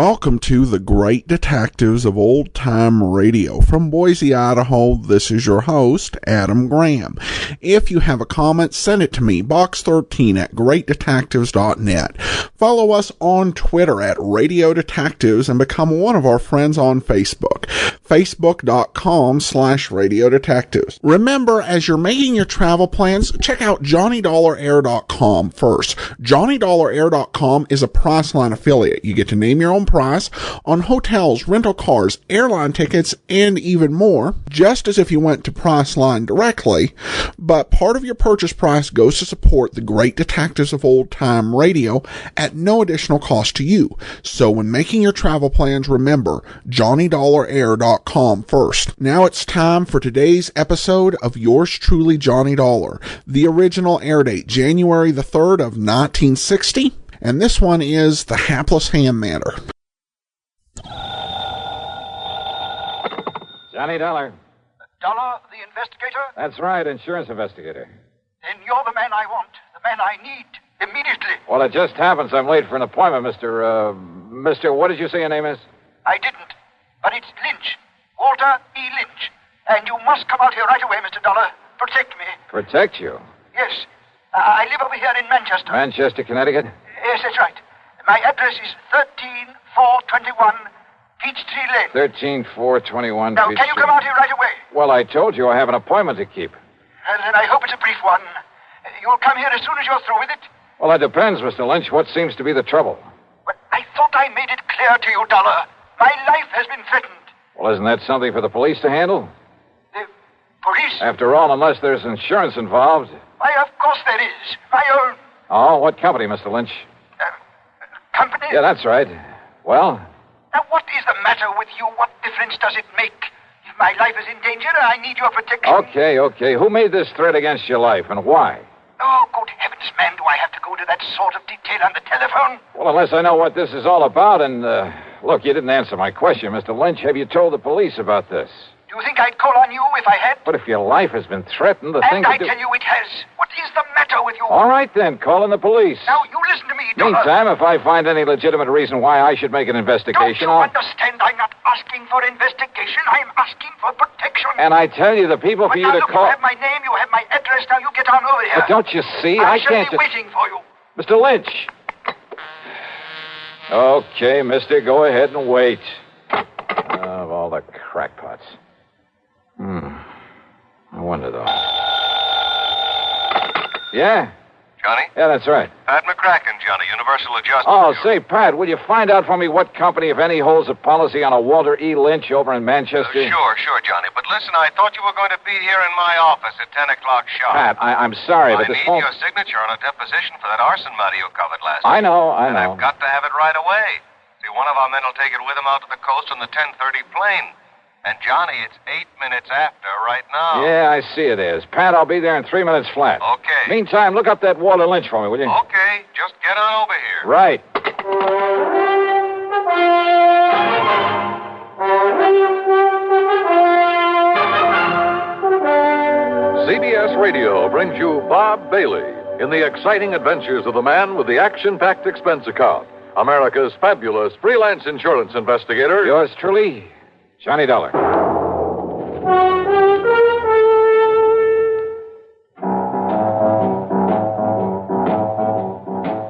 Welcome to the Great Detectives of Old Time Radio. From Boise, Idaho, this is your host, Adam Graham. If you have a comment, send it to me, box13 at greatdetectives.net. Follow us on Twitter at Radio Detectives and become one of our friends on Facebook, facebook.com/Radio Detectives. Remember, as you're making your travel plans, check out JohnnyDollarAir.com first. JohnnyDollarAir.com is a Priceline affiliate. You get to name your own price on hotels, rental cars, airline tickets, and even more, just as if you went to Priceline directly, but part of your purchase price goes to support the Great Detectives of Old Time Radio at no additional cost to you. So when making your travel plans, remember JohnnyDollarAir.com first. Now it's time for today's episode of yours truly, Johnny Dollar. The original air date, January the 3rd of 1960, and this one is The Hapless Ham Matter. Johnny Dollar. Dollar, the investigator? That's right, insurance investigator. Then you're the man I want, the man I need, immediately. Well, it just happens I'm late for an appointment, Mr. What did you say your name is? I didn't, but it's Lynch. Walter E. Lynch. And you must come out here right away, Mr. Dollar. Protect me. Protect you? Yes. I live over here in Manchester. Manchester, Connecticut? Yes, that's right. My address is 13421 Peachtree Lane. 13421 Now, Peachtree. can you come out here right away? Well, I told you I have an appointment to keep. Then I hope it's a brief one. You'll come here as soon as you're through with it? Well, that depends, Mr. Lynch. What seems to be the trouble? Well, I thought I made it clear to you, Dollar. My life has been threatened. Well, isn't that something for the police to handle? The police? After all, unless there's insurance involved. Why, of course there is. My own. Oh, what company, Mr. Lynch? Company? Yeah, that's right. Well? Now, what is the matter with you? What difference does it make? If my life is in danger, I need your protection. Okay. Who made this threat against your life, and why? Oh, good heavens, man, do I have to go into that sort of detail on the telephone? Well, unless I know what this is all about, and, look, you didn't answer my question, Mr. Lynch. Have you told the police about this? Do you think I'd call on you if I had? But if your life has been threatened, the thing And I to do... tell you it has. What is the matter with you? All right, then, call in the police. Now, you listen to me, Dollar. Meantime, if I find any legitimate reason why I should make an investigation, Don't you understand? I'm not asking for investigation. I'm asking for protection. And I tell you, the people for you to call... You have my name, you have my address. Now, you get on over here. But don't you see? I can't... shall be waiting for you. Mr. Lynch. Okay, mister, go ahead and wait. Of all the crackpots. I wonder, though. Yeah? Johnny? Yeah, that's right. Pat McCracken, Johnny, Universal Adjustment. Oh, say, Pat, will you find out for me what company, if any, holds a policy on a Walter E. Lynch over in Manchester? Sure, Johnny. But listen, I thought you were going to be here in my office at 10 o'clock sharp. Pat, I'm sorry, but I this need your signature on a deposition for that arson matter you covered last I week. know. And I've got to have it right away. See, one of our men will take it with him out to the coast on the 10:30 plane. And, Johnny, it's 8 minutes after right now. Yeah, I see it is. Pat, I'll be there in 3 minutes flat. Okay. Meantime, look up that Walter Lynch for me, will you? Okay, just get on over here. Right. CBS Radio brings you Bob Bailey in the exciting adventures of the man with the action-packed expense account, America's fabulous freelance insurance investigator. Yours truly, Johnny Dollar.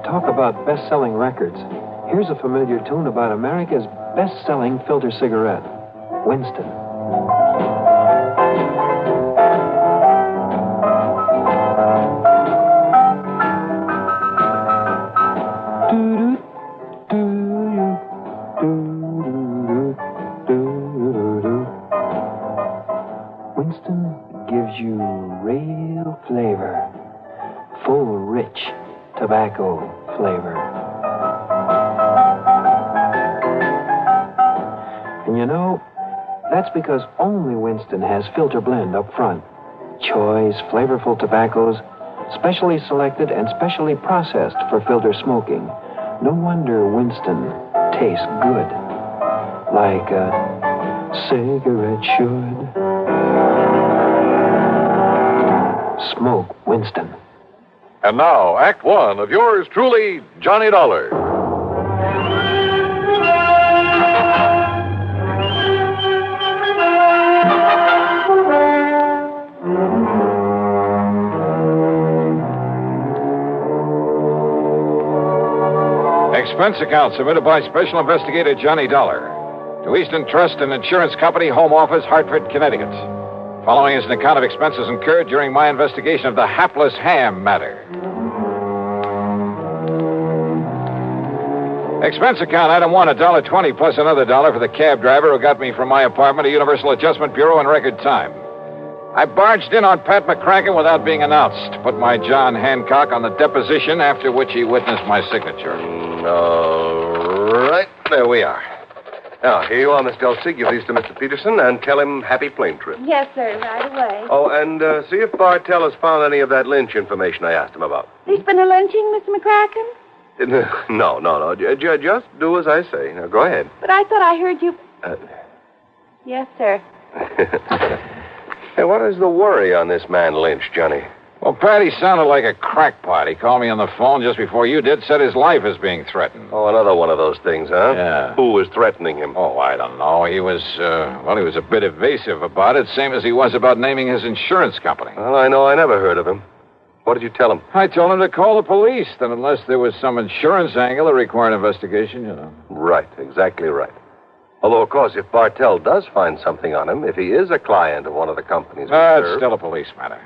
Talk about best-selling records. Here's a familiar tune about America's best-selling filter cigarette, Winston. Winston gives you real flavor, full, rich tobacco flavor. And you know, that's because only Winston has filter blend up front. Choice, flavorful tobaccos, specially selected and specially processed for filter smoking. No wonder Winston tastes good, like a cigarette should. Smoke Winston. And now, Act One of yours truly, Johnny Dollar. expense account submitted by Special Investigator Johnny Dollar to Eastern Trust and Insurance Company, Home Office, Hartford, Connecticut. Following is an account of expenses incurred during my investigation of the hapless Ham matter. Expense account item 1, $1.20 plus another $1 for the cab driver who got me from my apartment to Universal Adjustment Bureau in record time. I barged in on Pat McCracken without being announced. Put my John Hancock on the deposition, after which he witnessed my signature. All right. There we are. Now, here you are, Miss Delsey. Give these to Mr. Peterson and tell him happy plane trip. Yes, sir, right away. Oh, and see if Bartell has found any of that lynch information I asked him about. There's been a lynching, Mr. McCracken? No. Just do as I say. Now, go ahead. But I thought I heard you... Yes, sir. Hey, what is the worry on this man Lynch, Johnny? Well, Pat, he sounded like a crackpot. He called me on the phone just before you did, said his life is being threatened. Oh, another one of those things, huh? Yeah. Who was threatening him? Oh, I don't know. He was a bit evasive about it, same as he was about naming his insurance company. Well, I know I never heard of him. What did you tell him? I told him to call the police, that unless there was some insurance angle that required investigation, Right, exactly right. Although, of course, if Bartell does find something on him, if he is a client of one of the companies... It's still a police matter.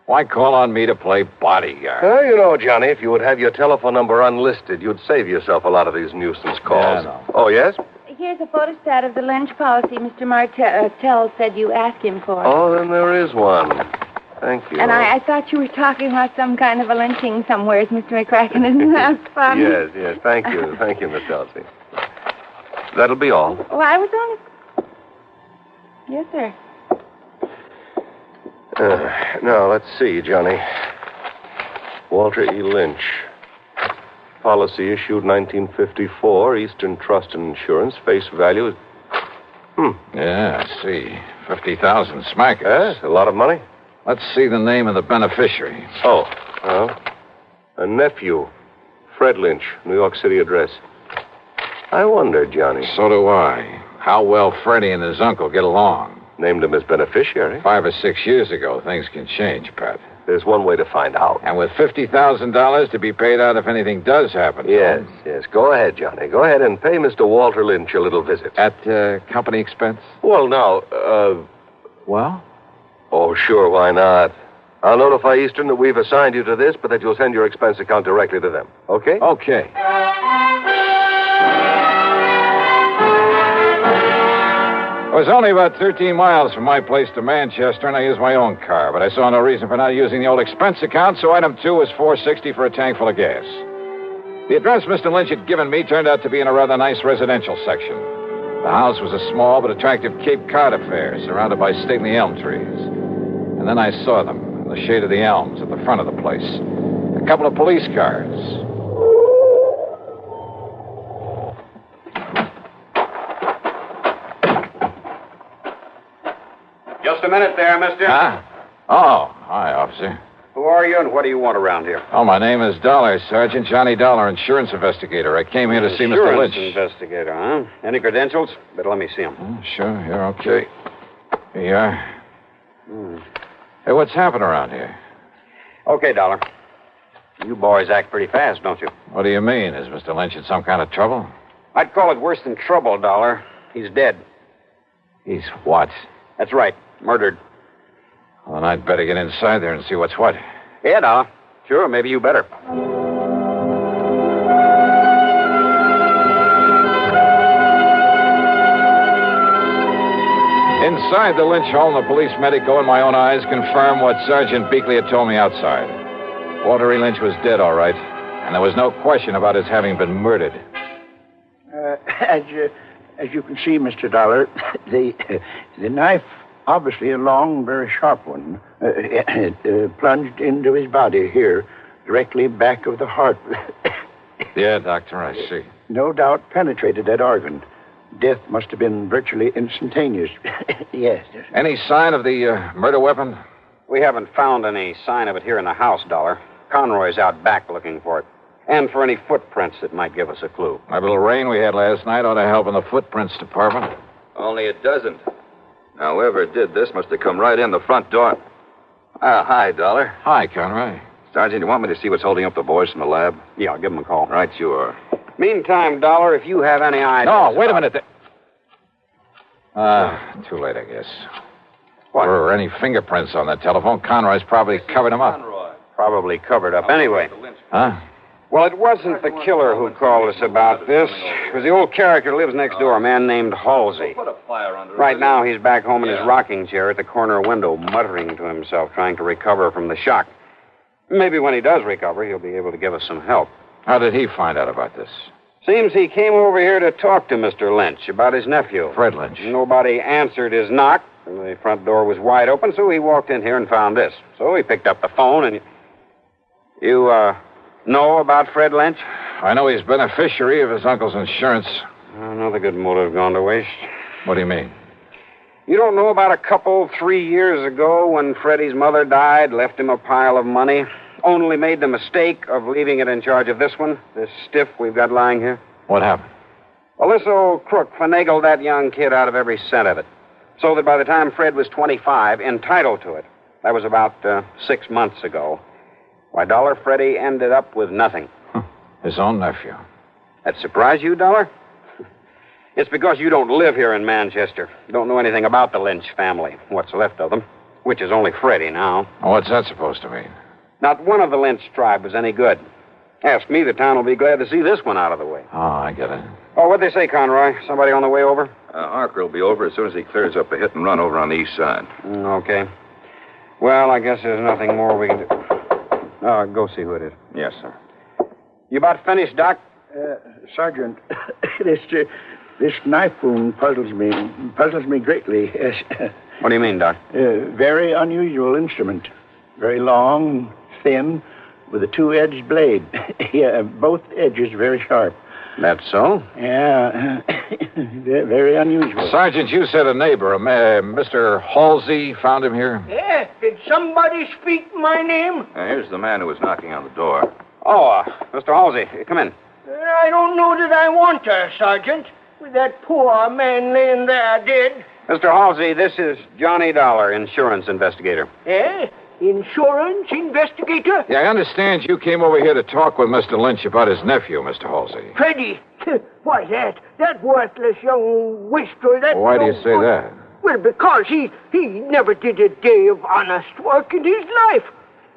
Why call on me to play bodyguard? Well, Johnny, if you would have your telephone number unlisted, you'd save yourself a lot of these nuisance calls. Yeah, I know. Oh, yes? Here's a photostat of the lynch policy Mr. Martell said you asked him for. Oh, then there is one. Thank you. And I thought you were talking about some kind of a lynching somewhere, Mr. McCracken. Isn't that fun? Yes. Thank you. Thank you, Miss Delsey. That'll be all. Well, I was only... Yes, sir. Now, let's see, Johnny. Walter E. Lynch. Policy issued 1954, Eastern Trust and Insurance. Face value is... Yeah, I see. 50,000 smackers. Yes, a lot of money. Let's see the name of the beneficiary. Oh, well, a nephew, Fred Lynch, New York City address. I wonder, Johnny. So do I. How well Freddie and his uncle get along. Named him as beneficiary. 5 or 6 years ago, things can change, Pat. There's one way to find out. And with $50,000 to be paid out if anything does happen. Yes. Go ahead, Johnny. Go ahead and pay Mr. Walter Lynch a little visit. At company expense? Well, now, Well? Oh, sure, why not? I'll notify Eastern that we've assigned you to this, but that you'll send your expense account directly to them. Okay? Okay. It was only about 13 miles from my place to Manchester, and I used my own car, but I saw no reason for not using the old expense account, so item 2 was $4.60 for a tank full of gas. The address Mr. Lynch had given me turned out to be in a rather nice residential section. The house was a small but attractive Cape Cod affair, surrounded by stately elm trees. And then I saw them, in the shade of the elms at the front of the place. A couple of police cars. Just a minute there, mister. Huh? Oh, hi, officer. Who are you and what do you want around here? Oh, my name is Dollar, Sergeant Johnny Dollar, insurance investigator. I came here to see Mr. Lynch. Insurance investigator, huh? Any credentials? Better let me see them. Sure, you're okay. Here you are. Hey, what's happened around here? Okay, Dollar. You boys act pretty fast, don't you? What do you mean? Is Mr. Lynch in some kind of trouble? I'd call it worse than trouble, Dollar. He's dead. He's what? That's right. Murdered. Well, then I'd better get inside there and see what's what. Yeah, Dollar. Sure, maybe you better. Inside the Lynch home, the police medico and my own eyes confirmed what Sergeant Beakley had told me outside. Walter E. Lynch was dead, all right, and there was no question about his having been murdered. As you can see, Mr. Dollar, the knife, obviously a long, very sharp one, plunged into his body here, directly back of the heart. Yeah, Doctor, I see. No doubt penetrated that organ. Death must have been virtually instantaneous. Yes. Any sign of the murder weapon? We haven't found any sign of it here in the house, Dollar. Conroy's out back looking for it. And for any footprints that might give us a clue. That little rain we had last night ought to help in the footprints department. Only it doesn't. Now, whoever did this must have come right in the front door. Hi, Dollar. Hi, Conroy. Sergeant, you want me to see what's holding up the boys from the lab? Yeah, I'll give them a call. Right, you are. Meantime, Dollar, if you have any ideas... No, wait a minute. Too late, I guess. What? Or any fingerprints on that telephone. Conroy's probably covered him up. Probably covered up anyway. Huh? Well, it wasn't the killer who called us about this. It was the old character who lives next door, a man named Halsey. Right now, he's back home in his rocking chair at the corner window, muttering to himself, trying to recover from the shock. Maybe when he does recover, he'll be able to give us some help. How did he find out about this? Seems he came over here to talk to Mr. Lynch about his nephew. Fred Lynch. Nobody answered his knock. The front door was wide open, so he walked in here and found this. So he picked up the phone and... You, know about Fred Lynch? I know he's beneficiary of his uncle's insurance. Another good motive gone to waste. What do you mean? You don't know about a couple 3 years ago when Freddie's mother died, left him a pile of money, only made the mistake of leaving it in charge of this one, this stiff we've got lying here? What happened? Well, this old crook finagled that young kid out of every cent of it, so that by the time Fred was 25, entitled to it. That was about 6 months ago. Why, Dollar, Freddie ended up with nothing. His own nephew. That surprise you, Dollar? It's because you don't live here in Manchester. You don't know anything about the Lynch family, what's left of them, which is only Freddie now. What's that supposed to mean? Not one of the Lynch tribe was any good. Ask me, the town will be glad to see this one out of the way. Oh, I get it. Oh, what'd they say, Conroy? Somebody on the way over? Harker will be over as soon as he clears up a hit and run over on the east side. Okay. Well, I guess there's nothing more we can do. Go see who it is. Yes, sir. You about finished, Doc? Sergeant, this knife wound puzzles me greatly. Yes. What do you mean, Doc? Very unusual instrument. Very long, thin, with a two-edged blade. Yeah, both edges very sharp. That's so? Yeah, very unusual. Sergeant, you said a neighbor, Mr. Halsey, found him here? Yeah, did somebody speak my name? Here's the man who was knocking on the door. Oh, Mr. Halsey, come in. I don't know that I want her, Sergeant. With that poor man laying there dead. Mr. Halsey, this is Johnny Dollar, insurance investigator. Eh? Insurance investigator? Yeah, I understand you came over here to talk with Mr. Lynch about his nephew, Mr. Halsey. Freddie. Why, that worthless young wastrel, that... Why do you say that? Well, because he never did a day of honest work in his life.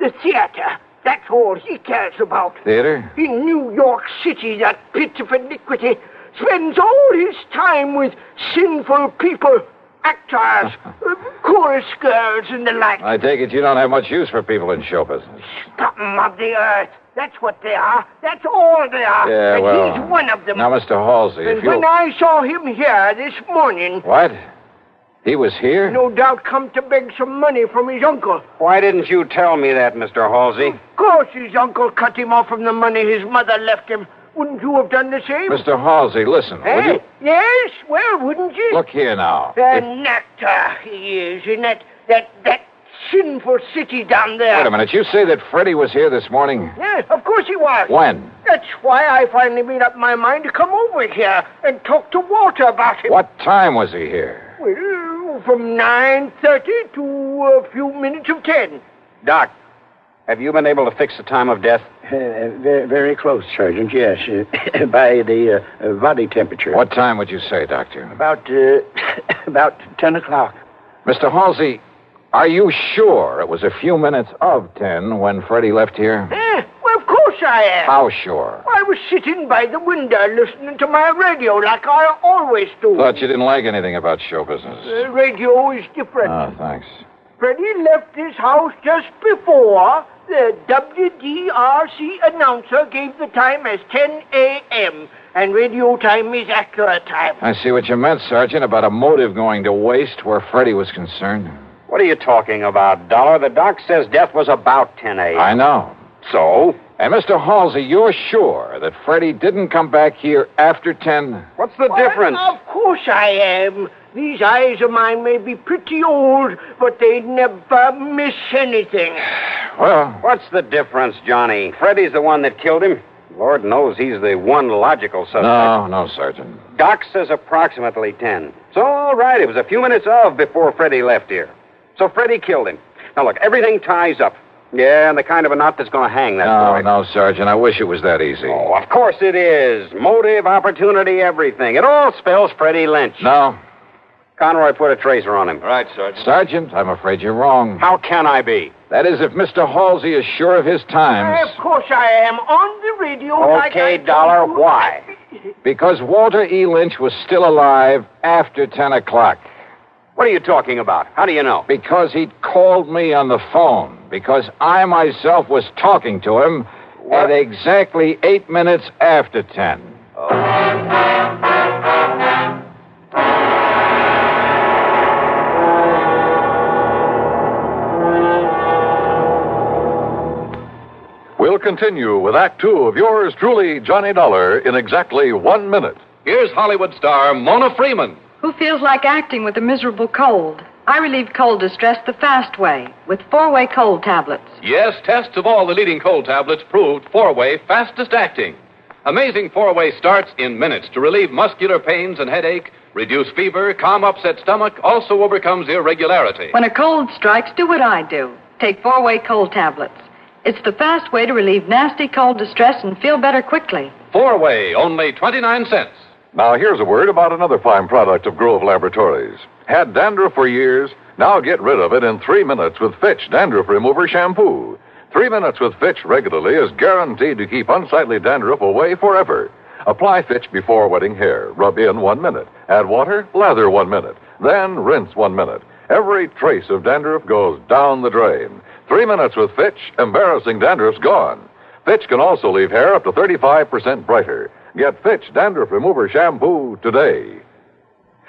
The theater, that's all he cares about. Theater? In New York City, that pit of iniquity spends all his time with sinful people, actors, chorus girls, and the like. I take it you don't have much use for people in show business. Scum of the earth. That's what they are. That's all they are. Yeah, and well... he's one of them. Now, Mr. Halsey, and when I saw him here this morning... What? He was here? No doubt come to beg some money from his uncle. Why didn't you tell me that, Mr. Halsey? Of course his uncle cut him off from the money his mother left him. Wouldn't you have done the same? Mr. Halsey, listen, would you... Yes, well, wouldn't you? Look here now. An actor he is in that sinful city down there. Wait a minute, you say that Freddie was here this morning? Yes, of course he was. When? That's why I finally made up my mind to come over here and talk to Walter about him. What time was he here? Well, from 9:30 to a few minutes of 10. Doc, have you been able to fix the time of death? Very, very close, Sergeant, yes. By the body temperature. What time would you say, Doctor? About 10 o'clock. Mr. Halsey, are you sure it was a few minutes of 10 when Freddie left here? Well, of course I am. How sure? I was sitting by the window listening to my radio like I always do. Thought you didn't like anything about show business. Radio is different. Oh, thanks. Freddie left his house just before the WDRC announcer gave the time as 10 a.m., and radio time is accurate time. I see what you meant, Sergeant, about a motive going to waste where Freddie was concerned. What are you talking about, Dollar? The doc says death was about 10 a.m. I know. So? And Mr. Halsey, you're sure that Freddie didn't come back here after 10? What's the difference? Of course I am. These eyes of mine may be pretty old, but they never miss anything. Well... What's the difference, Johnny? Freddie's the one that killed him. Lord knows he's the one logical suspect. No, Sergeant. Doc says approximately 10. So, all right, it was a few minutes of before Freddie left here. So Freddie killed him. Now, look, everything ties up. Yeah, and the kind of a knot that's going to hang that boy. No, Sergeant. I wish it was that easy. Oh, of course it is. Motive, opportunity, everything. It all spells Freddie Lynch. No. Conroy, put a tracer on him. Right, Sergeant. Sergeant, I'm afraid you're wrong. How can I be? That is, if Mr. Halsey is sure of his times. Of course I am. On the radio. Okay, Dollar, why? Because Walter E. Lynch was still alive after 10 o'clock. What are you talking about? How do you know? Because he'd called me on the phone. Because I myself was talking to him at exactly 8 minutes after 10. We'll continue with Act Two of yours truly, Johnny Dollar, in exactly 1 minute. Here's Hollywood star Mona Freeman. Who feels like acting with a miserable cold? I relieve cold distress the fast way with 4-way cold tablets. Yes, tests of all the leading cold tablets proved 4-way fastest acting. Amazing 4-way starts in minutes to relieve muscular pains and headache, reduce fever, calm upset stomach, also overcomes irregularity. When a cold strikes, do what I do. Take 4-way cold tablets. It's the fast way to relieve nasty cold distress and feel better quickly. 4-way, only 29 cents. Now, here's a word about another fine product of Grove Laboratories. Had dandruff for years? Now get rid of it in 3 minutes with Fitch Dandruff Remover Shampoo. 3 minutes with Fitch regularly is guaranteed to keep unsightly dandruff away forever. Apply Fitch before wetting hair. Rub in 1 minute. Add water, lather 1 minute. Then rinse 1 minute. Every trace of dandruff goes down the drain. 3 minutes with Fitch, embarrassing dandruff's gone. Fitch can also leave hair up to 35% brighter. Get Fitch Dandruff Remover Shampoo today.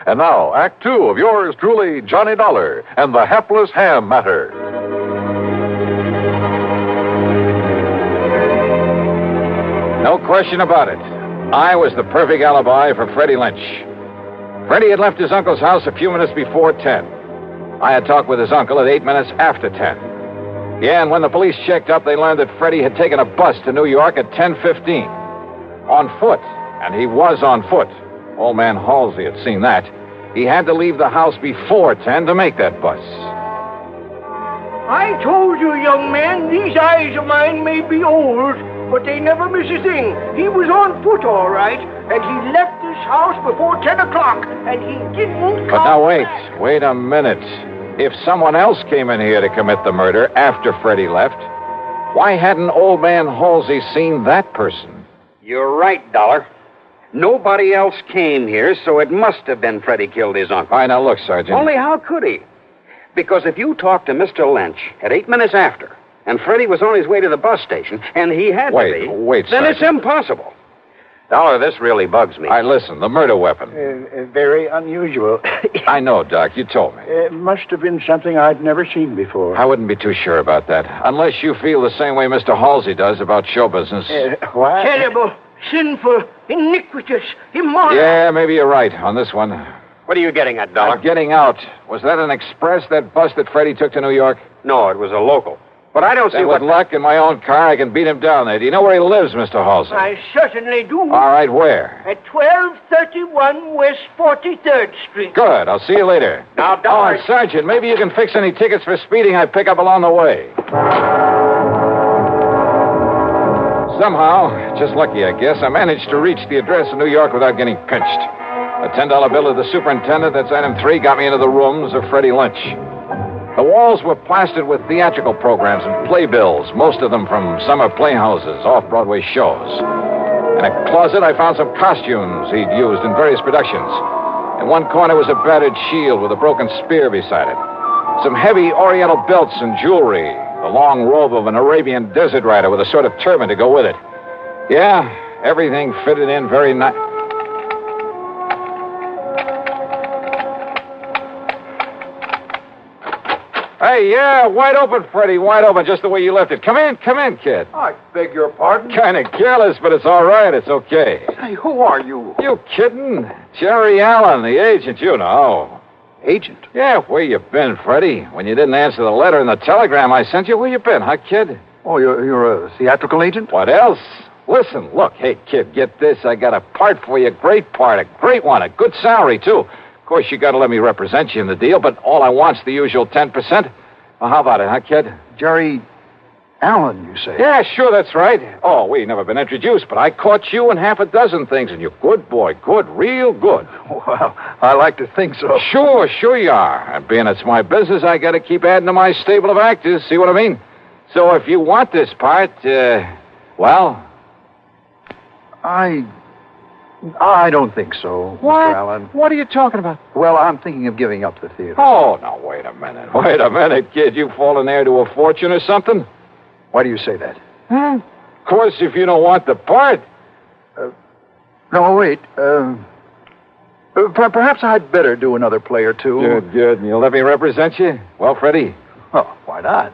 And now, Act Two of yours truly, Johnny Dollar, and the Hapless Ham Matter. No question about it. I was the perfect alibi for Freddie Lynch. Freddie had left his uncle's house a few minutes before 10. I had talked with his uncle at 8 minutes after 10. Yeah, and when the police checked up, they learned that Freddie had taken a bus to New York at 10:15. On foot, and he was on foot. Old man Halsey had seen that. He had to leave the house before 10 to make that bus. I told you, young man, these eyes of mine may be old, but they never miss a thing. He was on foot, all right, and he left this house before 10 o'clock, and he didn't But now wait a minute. If someone else came in here to commit the murder after Freddie left, why hadn't old man Halsey seen that person? You're right, Dollar. Nobody else came here, so it must have been Freddie killed his uncle. All right, now look, Sergeant. Only how could he? Because if you talked to Mr. Lynch at 8 minutes after, and Freddie was on his way to the bus station, and he had to be... Wait, then Sergeant. it's impossible. Dollar, this really bugs me. All right, listen, the murder weapon. Very unusual. I know, Doc, you told me. It must have been something I'd never seen before. I wouldn't be too sure about that, unless you feel the same way Mr. Halsey does about show business. Why? Terrible, sinful, iniquitous, immoral. Yeah, maybe you're right on this one. What are you getting at, Dollar? I'm getting out. Was that an express, that bus that Freddie took to New York? No, it was a local. But I don't see then what... with luck in my own car, I can beat him down there. Do you know where he lives, Mr. Halsey? I certainly do. All right, where? At 1231 West 43rd Street. Good. I'll see you later. Now, Dollar... Oh, and Sergeant, maybe you can fix any tickets for speeding I pick up along the way. Somehow, just lucky, I guess, I managed to reach the address in New York without getting pinched. A $10 bill of the superintendent, that's item 3, got me into the rooms of Freddie Lynch. The walls were plastered with theatrical programs and playbills, most of them from summer playhouses, off-Broadway shows. In a closet, I found some costumes he'd used in various productions. In one corner was a battered shield with a broken spear beside it. Some heavy oriental belts and jewelry. The long robe of an Arabian desert rider with a sort of turban to go with it. Yeah, everything fitted in very nice. Hey, yeah, wide open, Freddie, wide open, just the way you left it. Come in, kid. I beg your pardon? Kind of careless, but it's all right. It's okay. Hey, who are you? You kidding? Jerry Allen, the agent, you know. Agent? Yeah, where you been, Freddie? When you didn't answer the letter and the telegram I sent you, where you been, huh, kid? Oh, you're a theatrical agent? What else? Listen, look, hey, kid, get this. I got a part for you, great part, a great one, a good salary, too. Of course, you got to let me represent you in the deal, but all I want's the usual 10%. Well, how about it, huh, kid? Jerry, Allen, you say? Yeah, sure, that's right. Oh, we never been introduced, but I caught you in half a dozen things, and you're good, boy. Good, real good. Well, I like to think so. Sure you are. And being it's my business, I got to keep adding to my stable of actors. See what I mean? So if you want this part, well... I don't think so, What? Mr. Allen. What are you talking about? Well, I'm thinking of giving up the theater. Oh, now, wait a minute. Wait a minute, kid. You fallen heir to a fortune or something? Why do you say that? Of course, if you don't want the part. No, wait. Perhaps I'd better do another play or two. Good. And you'll let me represent you? Well, Freddie? Oh, why not?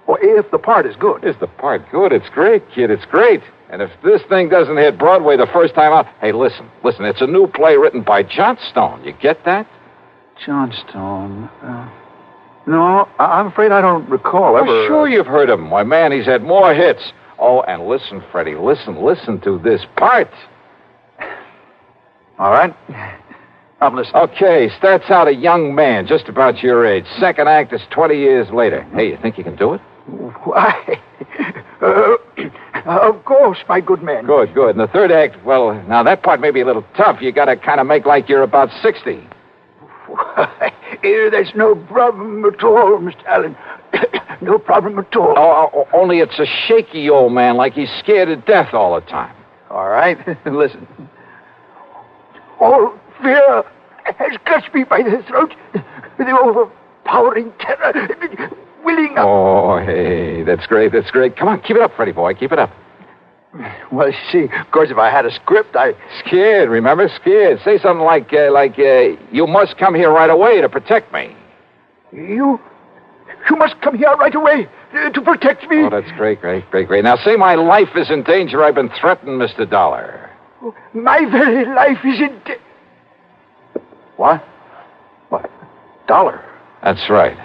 Well, if the part is good. Is the part good? It's great, kid. It's great. And if this thing doesn't hit Broadway the first time out... Hey, listen. It's a new play written by Johnstone. You get that? Johnstone? No, I'm afraid I don't recall ever... Oh, sure you've heard of him. Why, man, he's had more hits. Oh, and listen, Freddie. Listen to this part. All right. I'm listening. Okay, starts out a young man, just about your age. Second act is 20 years later. Hey, you think you can do it? Why? Of course, my good man. Good. And the third act, well, now that part may be a little tough. You got to kind of make like you're about 60. Why, there's no problem at all, Mr. Allen. No problem at all. Oh, only it's a shaky old man, like he's scared to death all the time. All right, listen. All fear has clutched me by the throat. The overpowering terror. Willing up. Oh, hey, that's great. Come on, keep it up, Freddie boy. Keep it up. Well, see, of course, if I had a script, Scared, remember? Scared. Say something like, you must come here right away to protect me. You must come here right away to protect me. Oh, that's great. Now, say my life is in danger. I've been threatened, Mr. Dollar. My very life is in danger. What? Dollar? That's right.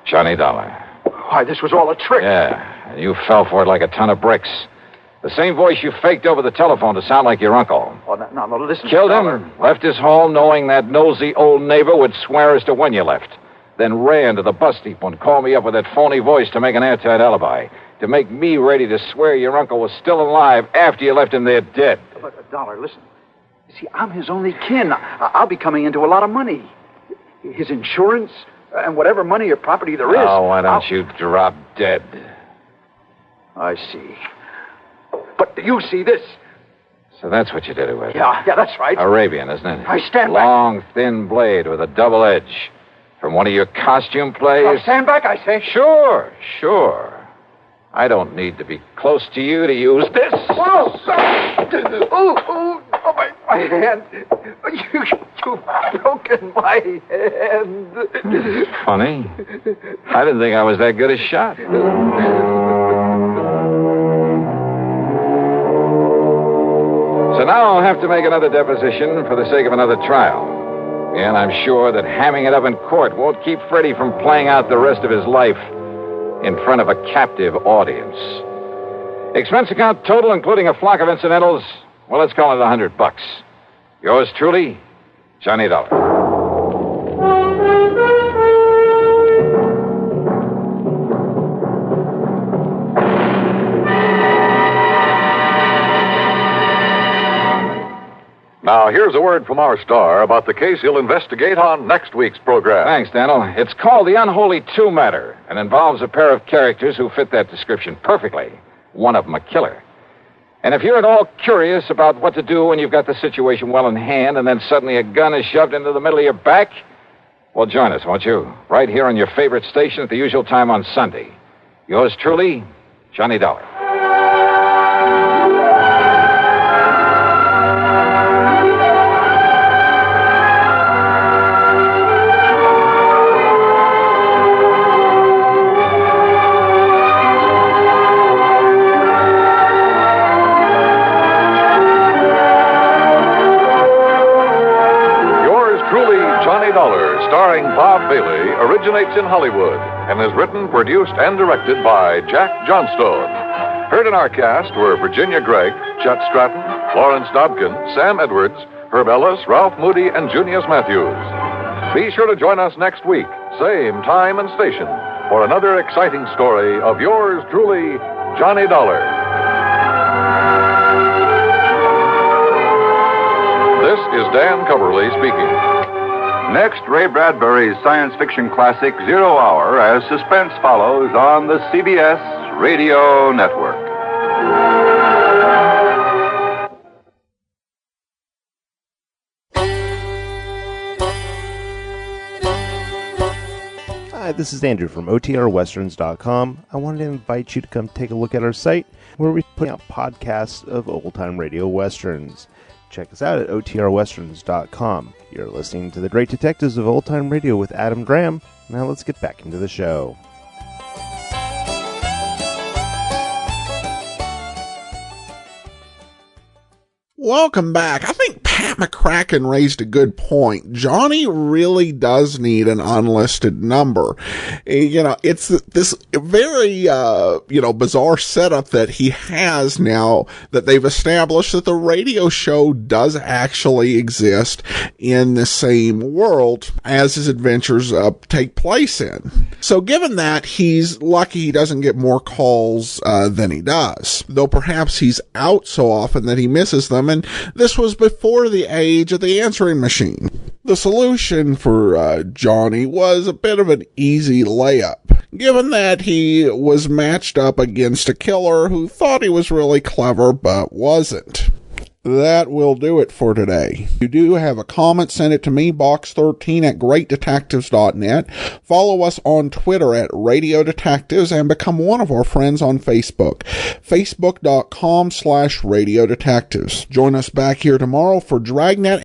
Johnny Dollar. Why, this was all a trick. Yeah, and you fell for it like a ton of bricks. The same voice you faked over the telephone to sound like your uncle. Oh, no, listen. Killed him, left his home knowing that nosy old neighbor would swear as to when you left. Then ran to the bus depot and called me up with that phony voice to make an airtight alibi. To make me ready to swear your uncle was still alive after you left him there dead. But, Dollar, listen. See, I'm his only kin. I'll be coming into a lot of money. His insurance, and whatever money or property there is. Oh, why don't you drop dead? I see. But you see this. So that's what you did it with. Yeah, that's right. Arabian, isn't it? I stand back. Long, thin blade with a double edge. From one of your costume plays. I'll stand back, I say. Sure. I don't need to be close to you to use this. Whoa! Oh, my hand. You've broken my hand. Funny. I didn't think I was that good a shot. So now I'll have to make another deposition for the sake of another trial. And I'm sure that hamming it up in court won't keep Freddie from playing out the rest of his life in front of a captive audience. Expense account total, including a flock of incidentals, well, let's call it $100. Yours truly, Johnny Dollar. Now, here's a word from our star about the case he'll investigate on next week's program. Thanks, Daniel. It's called The Unholy Two Matter and involves a pair of characters who fit that description perfectly. One of them a killer. And if you're at all curious about what to do when you've got the situation well in hand and then suddenly a gun is shoved into the middle of your back, well, join us, won't you? Right here on your favorite station at the usual time on Sunday. Yours truly, Johnny Dollar. Starring Bob Bailey, originates in Hollywood and is written, produced, and directed by Jack Johnstone. Heard in our cast were Virginia Gregg, Chet Stratton, Lawrence Dobkin, Sam Edwards, Herb Ellis, Ralph Moody, and Junius Matthews. Be sure to join us next week, same time and station, for another exciting story of yours truly, Johnny Dollar. This is Dan Coverly speaking. Next, Ray Bradbury's science fiction classic 0 Hour as suspense follows on the CBS Radio Network. Hi, this is Andrew from OTRWesterns.com. I wanted to invite you to come take a look at our site where we put out podcasts of old-time radio westerns. Check us out at OTRWesterns.com. You're listening to The Great Detectives of Old Time Radio with Adam Graham. Now let's get back into the show. Welcome back. I think Pat McCracken raised a good point. Johnny really does need an unlisted number. You know, it's this very, bizarre setup that he has now that they've established that the radio show does actually exist in the same world as his adventures take place in. So given that, he's lucky he doesn't get more calls than he does. Though perhaps he's out so often that he misses them, and this was before the age of the answering machine. The solution for Johnny was a bit of an easy layup, given that he was matched up against a killer who thought he was really clever but wasn't. That will do it for today. If you do have a comment, send it to me, box13 at greatdetectives.net. Follow us on Twitter at Radio Detectives and become one of our friends on Facebook, facebook.com/Radio Detectives. Join us back here tomorrow for Dragnet